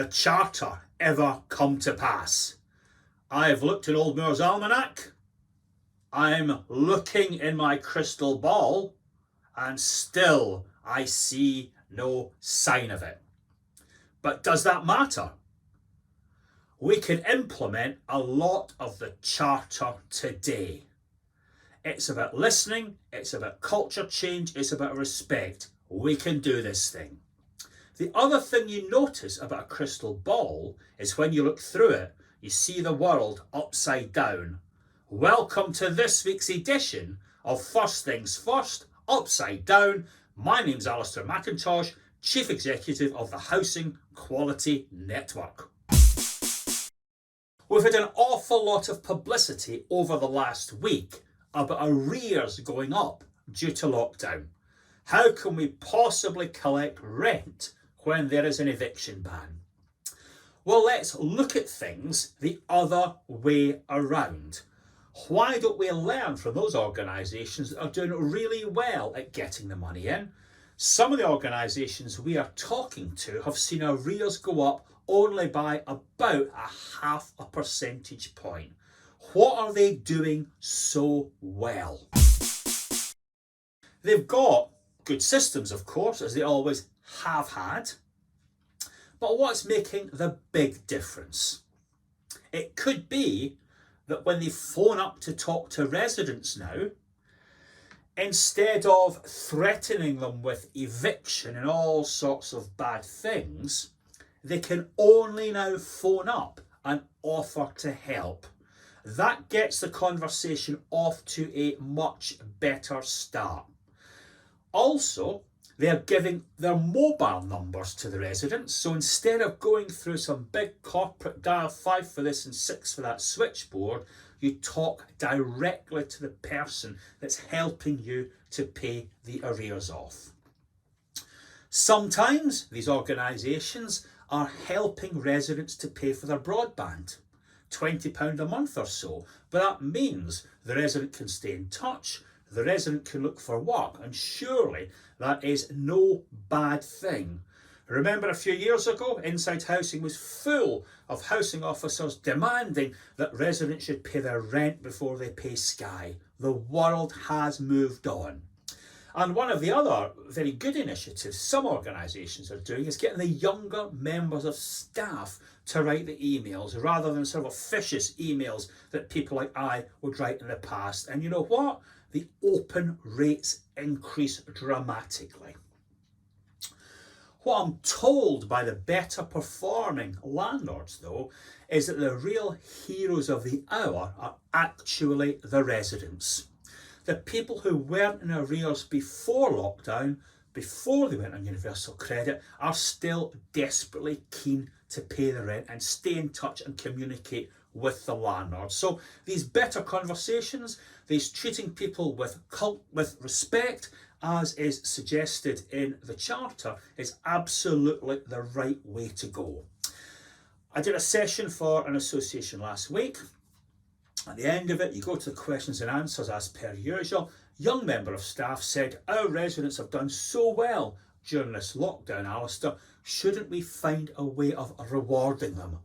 the Charter ever come to pass? I've looked in Old Moore's Almanac, I'm looking in my crystal ball, and still I see no sign of it. But does that matter? We can implement a lot of the Charter today. It's about listening, it's about culture change, it's about respect. We can do this thing. The other thing you notice about a crystal ball is when you look through it, you see the world upside down. Welcome to this week's edition of First Things First, Upside Down. My name's Alistair McIntosh, Chief Executive of the Housing Quality Network. We've had an awful lot of publicity over the last week about arrears going up due to lockdown. How can we possibly collect rent when there is an eviction ban? Well, let's look at things the other way around. Why don't we learn from those organisations that are doing really well at getting the money in? Some of the organisations we are talking to have seen arrears go up only by about a 0.5 percentage point. What are they doing so well? They've got good systems, of course, as they always have had. But what's making the big difference? It could be that when they phone up to talk to residents now, instead of threatening them with eviction and all sorts of bad things, they can only now phone up and offer to help. That gets the conversation off to a much better start. Also, they're giving their mobile numbers to the residents, so instead of going through some big corporate dial 5 for this and 6 for that switchboard, you talk directly to the person that's helping you to pay the arrears off. Sometimes these organisations are helping residents to pay for their broadband, £20 a month or so, but that means the resident can stay in touch, the resident can look for work, and surely that is no bad thing. Remember a few years ago, Inside Housing was full of housing officers demanding that residents should pay their rent before they pay Sky. The world has moved on. And one of the other very good initiatives some organisations are doing is getting the younger members of staff to write the emails rather than sort of officious emails that people like I would write in the past. And you know what? The open rates increase dramatically. What I'm told by the better performing landlords, though, is that the real heroes of the hour are actually the residents. The people who weren't in arrears before lockdown, before they went on universal credit, are still desperately keen to pay the rent and stay in touch and communicate with the landlord. So these better conversations, these treating people with respect, as is suggested in the Charter, is absolutely the right way to go. I did a session for an association last week. At the end of it, you go to the questions and answers as per usual. Young member of staff said, our residents have done so well during this lockdown, Alistair, shouldn't we find a way of rewarding them?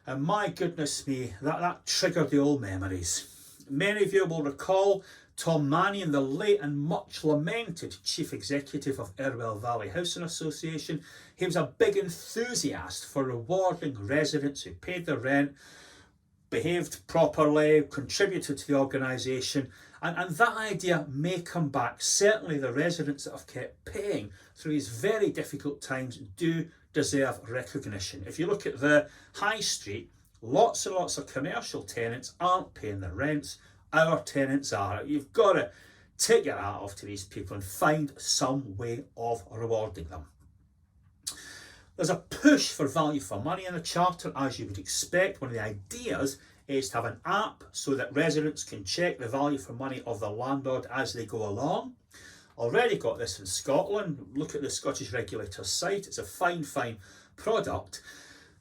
And my goodness me, that triggered the old memories. Many of you will recall Tom Mannion, the late and much lamented Chief Executive of Irwell Valley Housing Association. He was a big enthusiast for rewarding residents who paid their rent, behaved properly, contributed to the organisation, and that idea may come back. Certainly the residents that have kept paying through these very difficult times do deserve recognition. If you look at the high street, lots and lots of commercial tenants aren't paying their rents. Our tenants are. You've got to take your hat off to these people and find some way of rewarding them. There's a push for value for money in the Charter, as you would expect. One of the ideas is to have an app so that residents can check the value for money of the landlord as they go along. Already got this in Scotland. Look at the Scottish regulator's site. It's a fine product.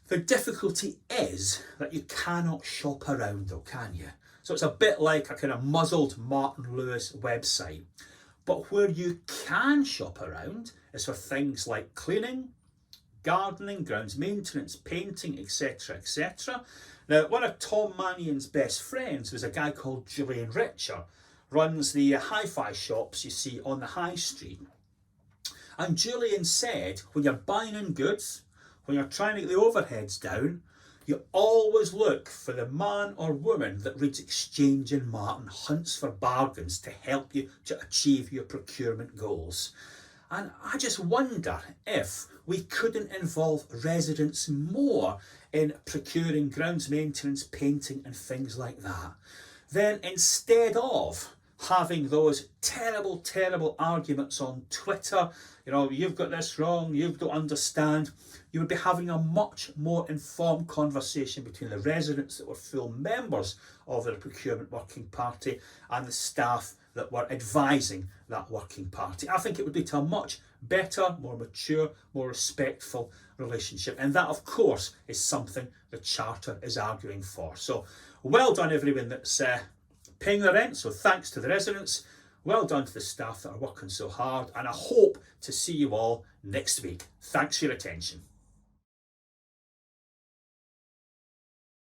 The difficulty is that you cannot shop around though, can you? So it's a bit like a kind of muzzled Martin Lewis website. But where you can shop around is for things like cleaning, gardening, grounds maintenance, painting, etc, etc. Now, one of Tom Mannion's best friends was a guy called Julian Richer, runs the hi-fi shops you see on the high street. And Julian said, when you're buying in goods, when you're trying to get the overheads down, you always look for the man or woman that reads Exchange and Martin, hunts for bargains to help you to achieve your procurement goals. And I just wonder if we couldn't involve residents more in procuring grounds maintenance, painting and things like that. Then instead of having those terrible arguments on Twitter, you've got this wrong, you don't understand, you would be having a much more informed conversation between the residents that were full members of the procurement working party and the staff that were advising that working party. I think it would lead to a much better, more mature, more respectful relationship. And that, of course, is something the Charter is arguing for. So well done everyone that's paying the rent. So thanks to the residents. Well done to the staff that are working so hard. And I hope to see you all next week. Thanks for your attention.